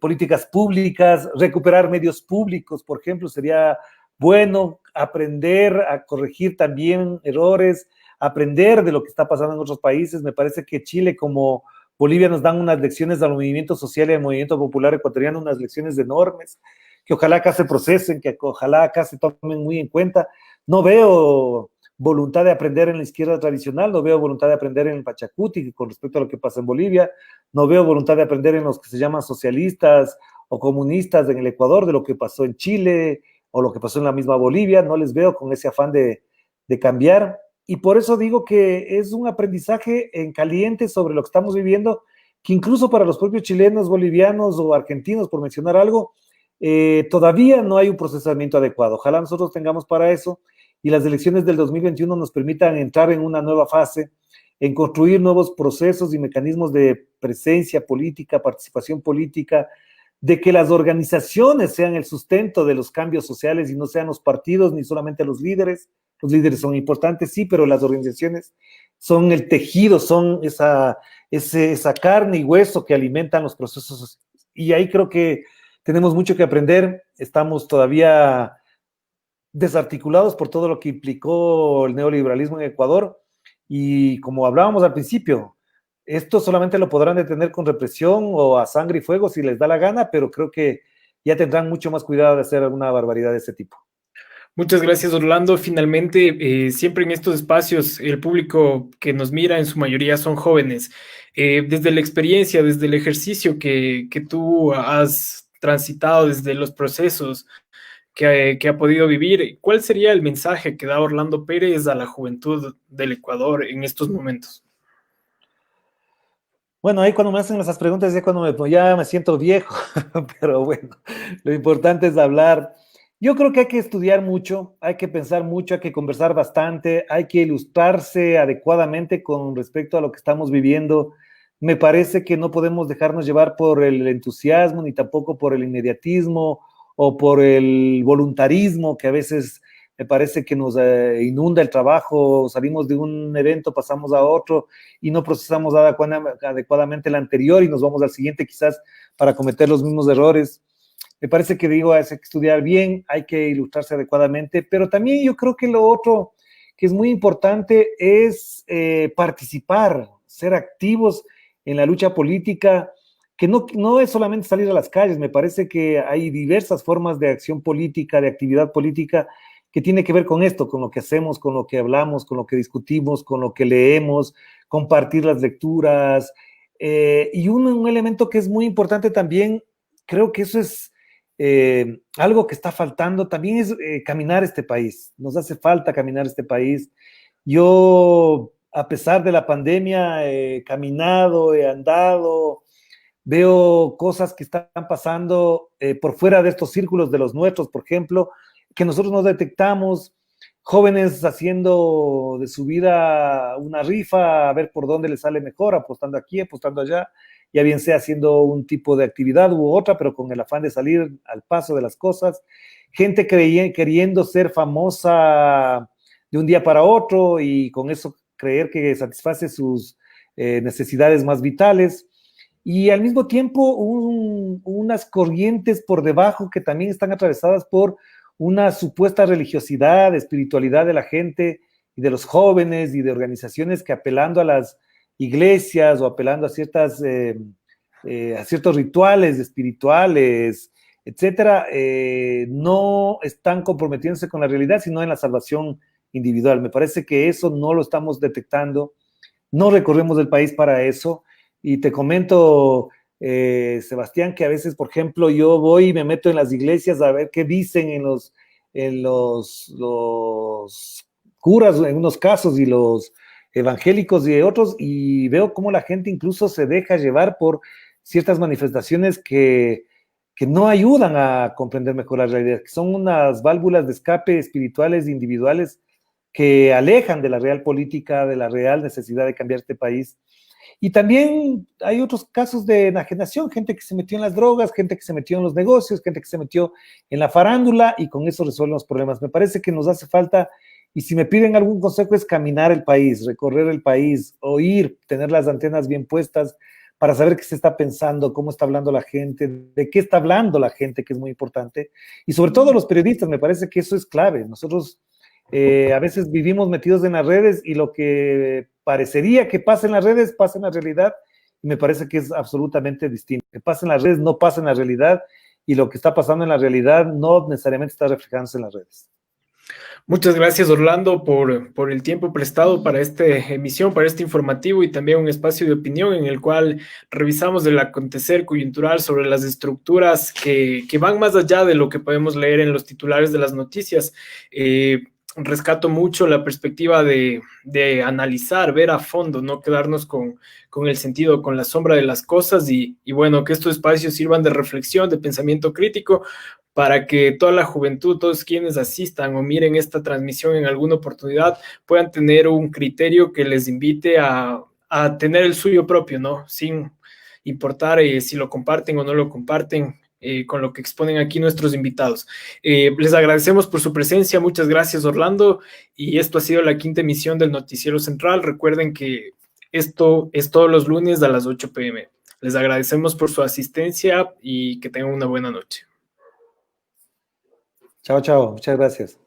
políticas públicas, recuperar medios públicos, por ejemplo. Sería bueno aprender a corregir también errores, aprender de lo que está pasando en otros países. Me parece que Chile como Bolivia nos dan unas lecciones al movimiento social y al movimiento popular ecuatoriano, unas lecciones enormes, que ojalá acá se procesen, que ojalá acá se tomen muy en cuenta. No veo voluntad de aprender en la izquierda tradicional, no veo voluntad de aprender en el Pachacuti con respecto a lo que pasa en Bolivia, no veo voluntad de aprender en los que se llaman socialistas o comunistas en el Ecuador de lo que pasó en Chile o lo que pasó en la misma Bolivia, no les veo con ese afán de cambiar. Y por eso digo que es un aprendizaje en caliente sobre lo que estamos viviendo, que incluso para los propios chilenos, bolivianos o argentinos, por mencionar algo, todavía no hay un procesamiento adecuado. Ojalá nosotros tengamos para eso y las elecciones del 2021 nos permitan entrar en una nueva fase, en construir nuevos procesos y mecanismos de presencia política, participación política, de que las organizaciones sean el sustento de los cambios sociales y no sean los partidos ni solamente los líderes. Los líderes son importantes, sí, pero las organizaciones son el tejido, son esa carne y hueso que alimentan los procesos. Y ahí creo que tenemos mucho que aprender. Estamos todavía desarticulados por todo lo que implicó el neoliberalismo en Ecuador. Y como hablábamos al principio, esto solamente lo podrán detener con represión o a sangre y fuego si les da la gana, pero creo que ya tendrán mucho más cuidado de hacer alguna barbaridad de ese tipo. Muchas gracias, Orlando. Finalmente, siempre en estos espacios, el público que nos mira en su mayoría son jóvenes. Desde la experiencia, desde el ejercicio que tú has transitado, desde los procesos que ha podido vivir, ¿cuál sería el mensaje que da Orlando Pérez a la juventud del Ecuador en estos momentos? Bueno, ahí cuando me hacen esas preguntas, ya me siento viejo, pero bueno, lo importante es hablar. Yo creo que hay que estudiar mucho, hay que pensar mucho, hay que conversar bastante, hay que ilustrarse adecuadamente con respecto a lo que estamos viviendo. Me parece que no podemos dejarnos llevar por el entusiasmo ni tampoco por el inmediatismo o por el voluntarismo que a veces me parece que nos inunda el trabajo, salimos de un evento, pasamos a otro y no procesamos adecuadamente el anterior y nos vamos al siguiente quizás para cometer los mismos errores. Me parece que digo, hay que estudiar bien, hay que ilustrarse adecuadamente, pero también yo creo que lo otro que es muy importante es participar, ser activos en la lucha política, que no es solamente salir a las calles, me parece que hay diversas formas de acción política, de actividad política, que tiene que ver con esto, con lo que hacemos, con lo que hablamos, con lo que discutimos, con lo que leemos, compartir las lecturas. Y un elemento que es muy importante también, creo que eso es algo que está faltando, también es caminar este país. Nos hace falta caminar este país. Yo, a pesar de la pandemia, he caminado, he andado, veo cosas que están pasando por fuera de estos círculos de los nuestros, por ejemplo, que nosotros no detectamos, jóvenes haciendo de su vida una rifa, a ver por dónde les sale mejor, apostando aquí, apostando allá, ya bien sea haciendo un tipo de actividad u otra, pero con el afán de salir al paso de las cosas, gente queriendo ser famosa de un día para otro y con eso creer que satisface sus necesidades más vitales, y al mismo tiempo unas corrientes por debajo que también están atravesadas por una supuesta religiosidad, espiritualidad de la gente y de los jóvenes y de organizaciones que apelando a las iglesias o apelando a ciertos rituales espirituales, etcétera, no están comprometiéndose con la realidad, sino en la salvación individual. Me parece que eso no lo estamos detectando, no recorremos el país para eso, y te comento, Sebastián, que a veces, por ejemplo, yo voy y me meto en las iglesias a ver qué dicen los curas en unos casos y los evangélicos y otros, y veo cómo la gente incluso se deja llevar por ciertas manifestaciones que no ayudan a comprender mejor la realidad, que son unas válvulas de escape espirituales e individuales que alejan de la real política, de la real necesidad de cambiar este país. Y también hay otros casos de enajenación, gente que se metió en las drogas, gente que se metió en los negocios, gente que se metió en la farándula y con eso resuelven los problemas. Me parece que nos hace falta, y si me piden algún consejo, es caminar el país, recorrer el país, oír, tener las antenas bien puestas para saber qué se está pensando, cómo está hablando la gente, de qué está hablando la gente, que es muy importante. Y sobre todo los periodistas, me parece que eso es clave. Nosotros a veces vivimos metidos en las redes y lo que parecería que pasa en las redes pasa en la realidad me parece que es absolutamente distinto. Lo que pasa en las redes no pasa en la realidad, y lo que está pasando en la realidad no necesariamente está reflejándose en las redes. Muchas gracias, Orlando, por el tiempo prestado para esta emisión, para este informativo y también un espacio de opinión en el cual revisamos el acontecer coyuntural sobre las estructuras que van más allá de lo que podemos leer en los titulares de las noticias. Rescato mucho la perspectiva de analizar, ver a fondo, no quedarnos con el sentido, con la sombra de las cosas y bueno, que estos espacios sirvan de reflexión, de pensamiento crítico, para que toda la juventud, todos quienes asistan o miren esta transmisión en alguna oportunidad, puedan tener un criterio que les invite a tener el suyo propio, ¿no? Sin importar si lo comparten o no lo comparten. Con lo que exponen aquí nuestros invitados. Les agradecemos por su presencia, muchas gracias, Orlando, y esto ha sido la 5ª emisión del Noticiero Central. Recuerden que esto es todos los lunes a las 8 p.m. Les agradecemos por su asistencia y que tengan una buena noche. Chao, chao. Muchas gracias.